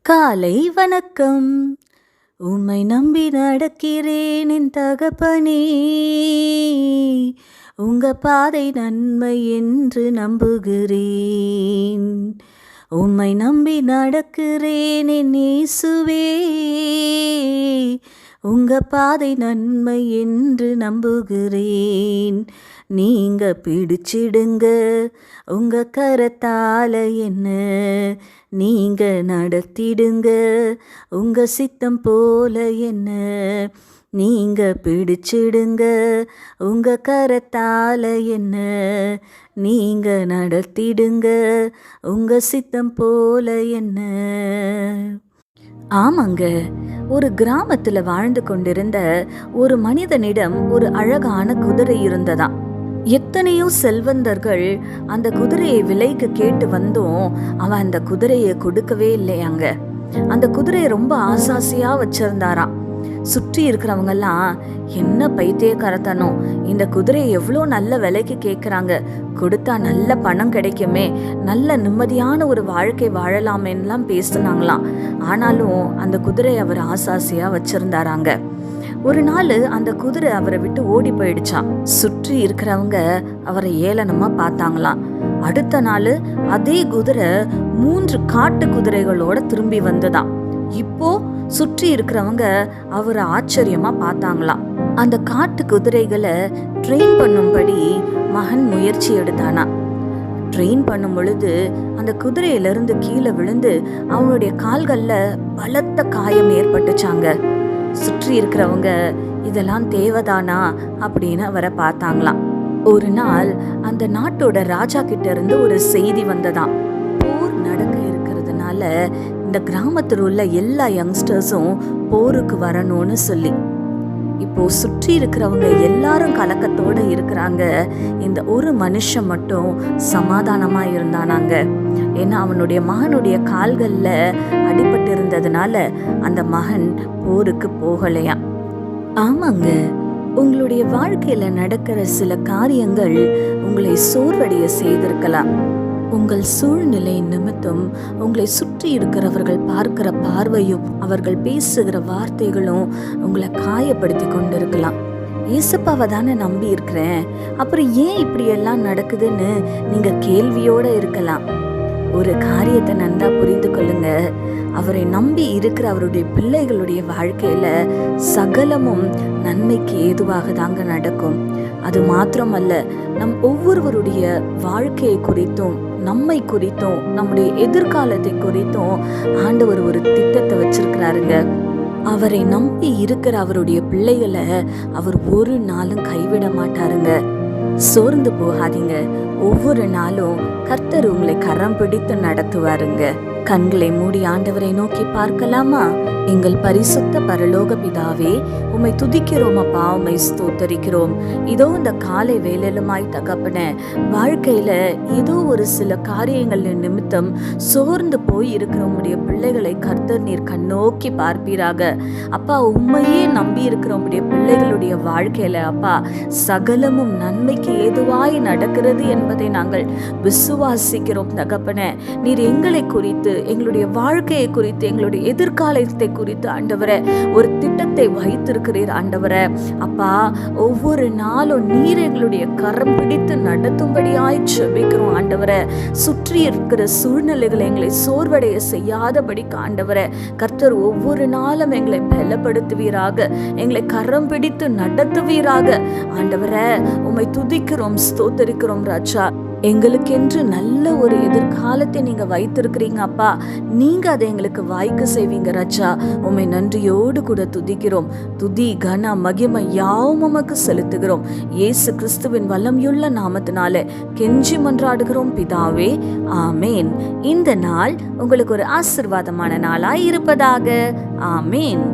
காலை வணக்கம். உம்மை நம்பி நடக்கிறேன் என் தகப்பனே. உங்க பாதை நன்மை என்று நம்புகிறேன். உம்மை நம்பி நடக்கிறேன் என் இயேசுவே. உங்க பாதை நன்மை என்று நம்புகிறேன். நீங்க பிடிச்சிடுங்க உங்க கரத்தால என்ன. நீங்க நடத்திடுங்க உங்க சித்தம் போல என்ன. நீங்க பிடிச்சிடுங்க உங்க கரத்தால என்ன. நீங்க நடத்திடுங்க உங்க சித்தம் போல என்ன. ஆமாங்க, ஒரு கிராமத்துல வாழ்ந்து கொண்டிருந்த ஒரு மனிதனிடம் ஒரு அழகான குதிரை இருந்ததாம். எத்தனையோ செல்வந்தர்கள் அந்த குதிரையை விலைக்கு கேட்டு வந்தும் அவன் அந்த குதிரையை கொடுக்கவே இல்லையாங்க. அந்த குதிரையை ரொம்ப ஆசாசியா வச்சிருந்தாராம். சுற்றி இருக்கிறவங்க எல்லாம், என்ன பைத்தியக்காரத்தனம், இந்த குதிரையை எவ்வளோ நல்ல விலைக்கு கேட்குறாங்க, கொடுத்தா நல்ல பணம் கிடைக்குமே, நல்ல நிம்மதியான ஒரு வாழ்க்கை வாழலாமேன்னெலாம் பேசுனாங்களாம். ஆனாலும் அந்த குதிரையை அவர் ஆசாசியா வச்சிருந்தாராங்க. ஒரு நாள் அந்த குதிரை அவரை விட்டு ஓடி போயிடுச்சான். சுற்றி இருக்கிறவங்க அவரை ஏளனமா பார்த்தாங்களாம். அடுத்த நாள் அதே குதிரை 3 காட்டு குதிரைகளோட திரும்பி வந்ததாம். இப்போ சுற்றி இருக்கிறவங்க அவரை ஆச்சரியமா பார்த்தாங்களாம். அந்த காட்டு குதிரைகளை ட்ரெயின் பண்ணும்படி மகன் முயற்சி எடுத்தானா. ட்ரெயின் பண்ணும் பொழுது அந்த குதிரையிலிருந்து கீழே விழுந்து அவனுடைய கால்கள்ல பலத்த காயம் ஏற்பட்டுச்சாங்க. சுற்றி இருக்கிறவங்க இதெல்லாம் தேவைதானா அப்படின்னு அவரை பார்த்தாங்களாம். ஒரு நாள் அந்த நாட்டோட ராஜா கிட்ட இருந்து ஒரு செய்தி வந்ததாம். போர் நடக்க இருக்கிறதுனால இந்த கிராமத்தில் உள்ள எல்லா யங்ஸ்டர்ஸும் போருக்கு வரணும்னு சொல்லி. இப்போ சுற்றி இருக்கிறவங்க எல்லாரும் கலக்கத்தோட இருக்கிறாங்க. இந்த ஒரு மனுஷன் மட்டும் சமாதானமா இருந்தானாங்க. ஏன்னா அவனுடைய மகனுடைய கால்கள்ல அடிபட்டு இருந்ததுனால அந்த மகன் போருக்கு போகலையா. ஆமாங்க, உங்களுடைய வாழ்க்கையில நடக்கிற சில காரியங்கள் உங்களை சோர்வடைய செய்திருக்கலாம். உங்கள் சூழ்நிலை நிமித்தம் உங்களை சுற்றி இருக்கிறவர்கள் பார்க்கிற பார்வையும் அவர்கள் பேசுகிற வார்த்தைகளும் உங்களை காயப்படுத்தி கொண்டிருக்கலாம். ஏசப்பாவை தானே நம்பி இருக்கிறேன், அப்புறம் ஏன் இப்படி எல்லாம் நடக்குதுன்னு நீங்க கேள்வியோட இருக்கலாம். ஒரு காரியத்தை நன்றா புரிந்து கொள்ளுங்க. அவரை நம்பி இருக்கிற அவருடைய பிள்ளைகளுடைய வாழ்க்கையில சகலமும் நன்மைக்கு ஏதுவாக தாங்க நடக்கும். அது மாத்திரமல்ல, நம் ஒவ்வொருவருடைய வாழ்க்கையை குறித்தும் நம்மை குறித்தும் நம்முடைய எதிர்காலத்தை குறித்தும் ஆண்டவர் ஒரு திட்டத்தை வச்சிருக்கிறாருங்க. அவரை நம்பி இருக்கிற அவருடைய பிள்ளைகளை அவர் ஒரு நாளும் கைவிட மாட்டாருங்க. சோர்ந்து போகாதீங்க. ஒவ்வொரு நாளும் கர்த்தர் உங்களை கரம் பிடித்து நடத்துவாருங்க. கண்களை மூடி ஆண்டவரை நோக்கி பார்க்கலாமா? எங்கள் பரிசுத்த பரலோக பிதாவே, உம்மை துதிக்கிறோம் அப்பா, உம்மை ஸ்தோத்தரிக்கிறோம். இதோ இந்த காலை வேலையிலுமாய் தகப்பனே, வாழ்க்கையில ஏதோ ஒரு சில காரியங்கள் நிமித்தம் சோர்ந்து போய் இருக்கிற உம்முடைய பிள்ளைகளை கர்த்தர் நீர் கண்ணோக்கி பார்ப்பீராக. அப்பா, உம்மையே நம்பி இருக்கிற உம்முடைய பிள்ளைகளுடைய வாழ்க்கையில அப்பா சகலமும் நன்மைக்கு ஏதுவாய் நடக்கிறது என்பதை நாங்கள் விசுவாசிக்கிறோம் தகப்பனே. நீர் எங்களை குறித்து, எங்களுடைய வாழ்க்கையை குறித்து, எங்களுடைய எதிர்காலத்தை குறித்து ஆண்டவரே ஒரு திட்டத்தை வைத்திருக்கிறீர் ஆண்டவரே. அப்பா, ஒவ்வொரு நாளும் நீர் எங்களுடைய கரம் பிடித்து நடத்தும்படியாய் ஜெபிக்கிறோம் ஆண்டவரே. சுற்றி இருக்கிற சூழ்நிலைகளை எங்களை சோர்வடைய செய்யாதபடிக்கு ஆண்டவரே கர்த்தர் ஒவ்வொரு நாளும் எங்களை பலப்படுத்துவீராக, எங்களை கரம் பிடித்து நடத்துவீராக ஆண்டவரே. உம்மை துதிக்கிறோம், ஸ்தோத்தரிக்கிறோம் ராஜா. எங்களுக்கென்று நல்ல ஒரு எதிர்காலத்தை நீங்க வைத்திருக்கிறீங்க அப்பா. நீங்க அதை எங்களுக்கு வாய்க்க செய்வீங்க ராஜா. உம்மை நன்றியோடு கூட துதிக்கிறோம். துதி கன மகிமை யாவும் உமக்கு செலுத்துகிறோம். இயேசு கிறிஸ்துவின் வல்லமையுள்ள நாமத்தினாலே கெஞ்சி மன்றாடுகிறோம் பிதாவே, ஆமேன். இந்த நாள் உங்களுக்கு ஒரு ஆசீர்வாதமான நாளாய் இருப்பதாக. ஆமேன்.